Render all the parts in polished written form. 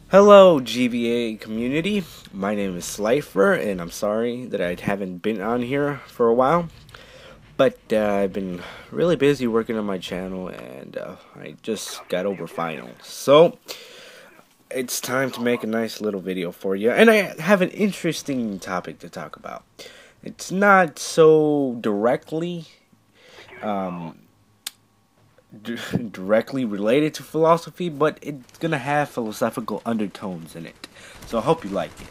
Hello, GBA community. My name is Clyfer, and I'm sorry that I haven't been on here for a while. But I've been really busy working on my channel, and I just got over finals. So, it's time to make a nice little video for you. And I have an interesting topic to talk about. It's not so um, directly related to philosophy, but it's gonna have philosophical undertones in it. So I hope you like it.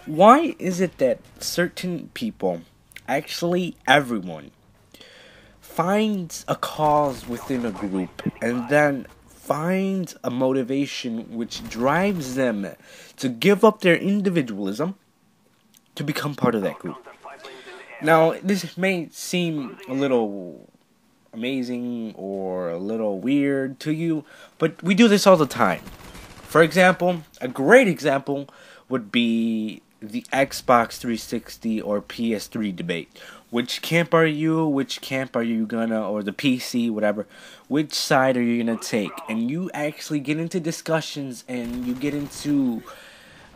Why is it that certain people, actually everyone, finds a cause within a group and then finds a motivation which drives them to give up their individualism to become part of that group? Now, this may seem a little amazing or a little weird to you, but we do this all the time. For example, a great example would be the Xbox 360 or PS3 debate. Which camp are you? Which camp are you gonna, or the PC, whatever, which side are you gonna take? And you actually get into discussions and you get into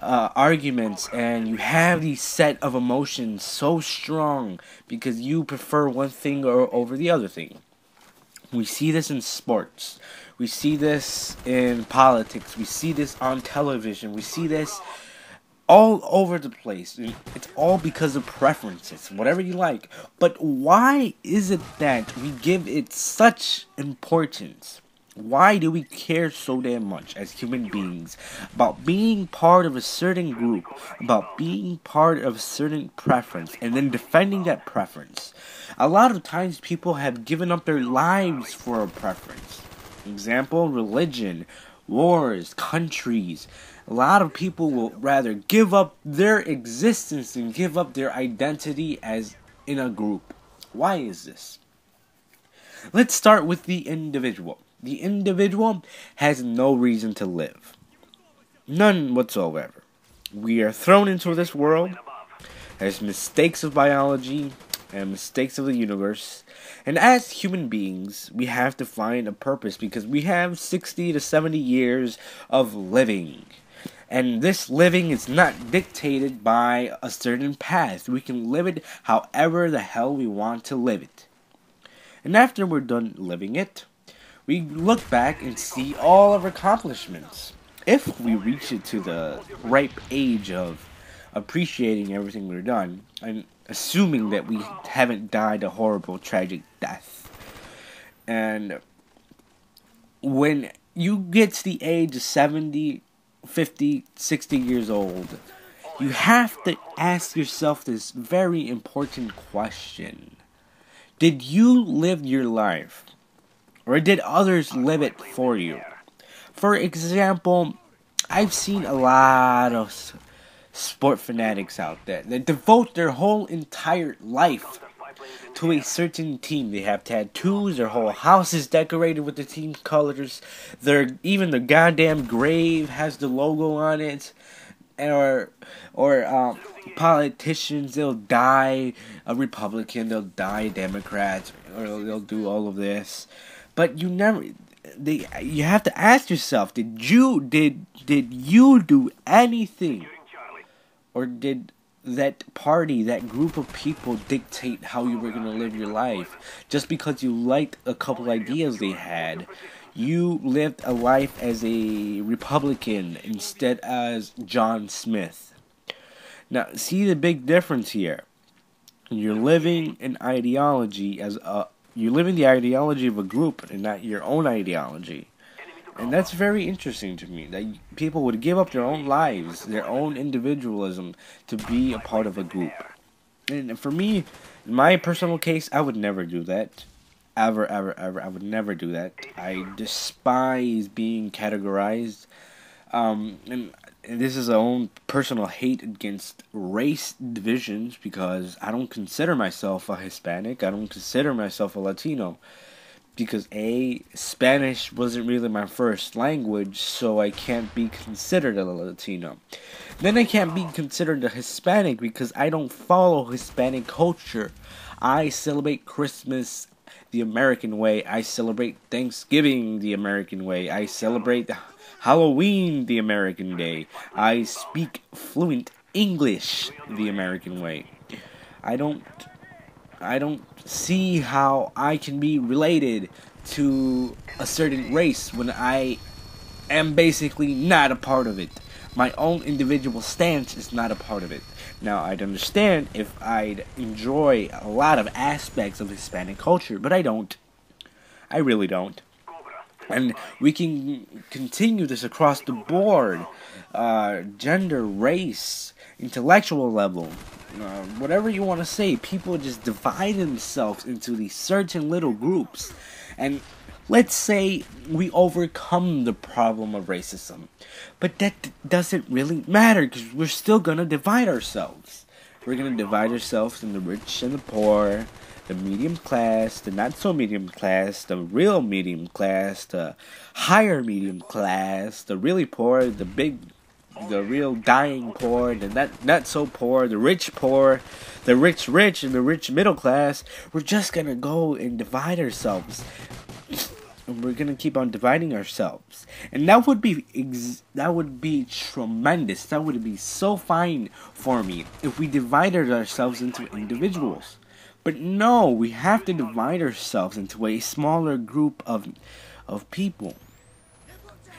arguments, and you have these set of emotions so strong because you prefer one thing or over the other thing. We see this in sports. We see this in politics. We see this on television. We see this all over the place. It's all because of preferences, whatever you like. But why is it that we give it such importance? Why do we care so damn much as human beings about being part of a certain group, about being part of a certain preference, and then defending that preference? A lot of times people have given up their lives for a preference. Example, religion, wars, countries. A lot of people will rather give up their existence and give up their identity as in a group. Why is this? Let's start with the individual. The individual has no reason to live. None whatsoever. We are thrown into this world as mistakes of biology and mistakes of the universe. And as human beings, we have to find a purpose because we have 60 to 70 years of living. And this living is not dictated by a certain path. We can live it however the hell we want to live it. And after we're done living it, we look back and see all of our accomplishments. If we reach it to the ripe age of appreciating everything we've done, and assuming that we haven't died a horrible, tragic death. And when you get to the age of 70, 50, 60 years old, you have to ask yourself this very important question. Did you live your life? Or did others live it for you? For example, I've seen a lot of sport fanatics out there that devote their whole entire life to a certain team. They have tattoos, their whole house is decorated with the team colors, even the goddamn grave has the logo on it. Or politicians, they'll die a Republican, they'll die a Democrat, or they'll do all of this. But you have to ask yourself, did you do anything? Or did that party, that group of people dictate how you were going to live your life? Just because you liked a couple ideas they had, you lived a life as a Republican instead as John Smith. Now, see the big difference here. You're living an ideology you're living the ideology of a group and not your own ideology. And that's very interesting to me, that people would give up their own lives, their own individualism, to be a part of a group. And for me, in my personal case, I would never do that. Ever. I would never do that. I despise being categorized. And this is our own personal hate against race divisions, because I don't consider myself a Hispanic. I don't consider myself a Latino. Because Spanish wasn't really my first language, so I can't be considered a Latino. Then I can't be considered a Hispanic because I don't follow Hispanic culture. I celebrate Christmas the American way. I celebrate Thanksgiving the American way. I celebrate the Halloween the American day. I speak fluent English the American way. I don't see how I can be related to a certain race when I am basically not a part of it. My own individual stance is not a part of it. Now, I'd understand if I'd enjoy a lot of aspects of Hispanic culture, but I don't. I really don't. And we can continue this across the board. Gender, race, intellectual level, whatever you want to say. People just divide themselves into these certain little groups. And let's say we overcome the problem of racism. But that doesn't really matter, because we're still going to divide ourselves. We're going to divide ourselves in the rich and the poor, the medium class, the not so medium class, the real medium class, the higher medium class, the really poor, the real dying poor, the not so poor, the rich poor, the rich, and the rich middle class. We're just gonna go and divide ourselves. And we're gonna keep on dividing ourselves, and that would be tremendous. That would be so fine for me if we divided ourselves into individuals. But no, we have to divide ourselves into a smaller group of people,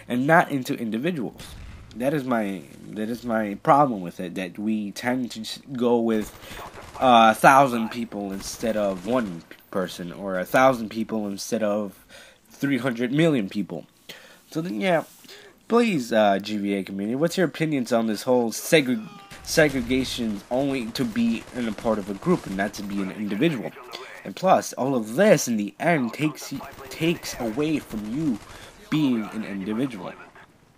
and not into individuals. That is my problem with it. That we tend to go with 1,000 people instead of one person, or 1,000 people instead of 300 million people. So then, yeah, please, GVA community, what's your opinions on this whole segregation only to be in a part of a group and not to be an individual? And plus, all of this in the end takes away from you being an individual,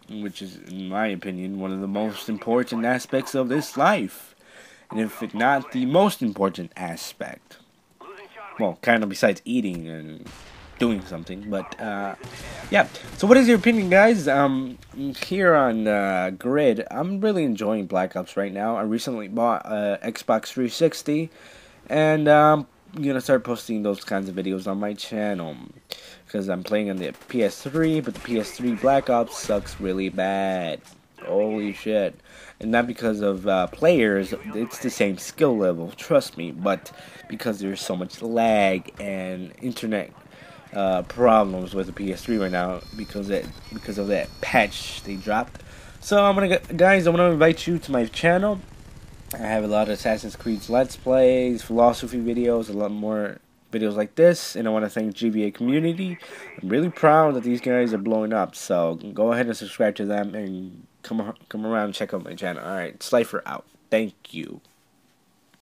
which is, in my opinion, one of the most important aspects of this life, and if it not the most important aspect. Well, kind of besides eating and doing something, but yeah. So what is your opinion, guys? Here on Grid, I'm really enjoying Black Ops right now. I recently bought Xbox 360, and I'm gonna start posting those kinds of videos on my channel, because I'm playing on the PS3, but the PS3 Black Ops sucks really bad. Holy shit. And not because of players, it's the same skill level, trust me, but because there's so much lag and internet problems with the PS3 right now because of that patch they dropped. So I'm gonna invite you to my channel. I have a lot of Assassin's Creed Let's Plays, philosophy videos, a lot more videos like this, and I want to thank GVA community. I'm really proud that these guys are blowing up, so go ahead and subscribe to them and come around and check out my channel. Alright, Clyfer out. Thank you.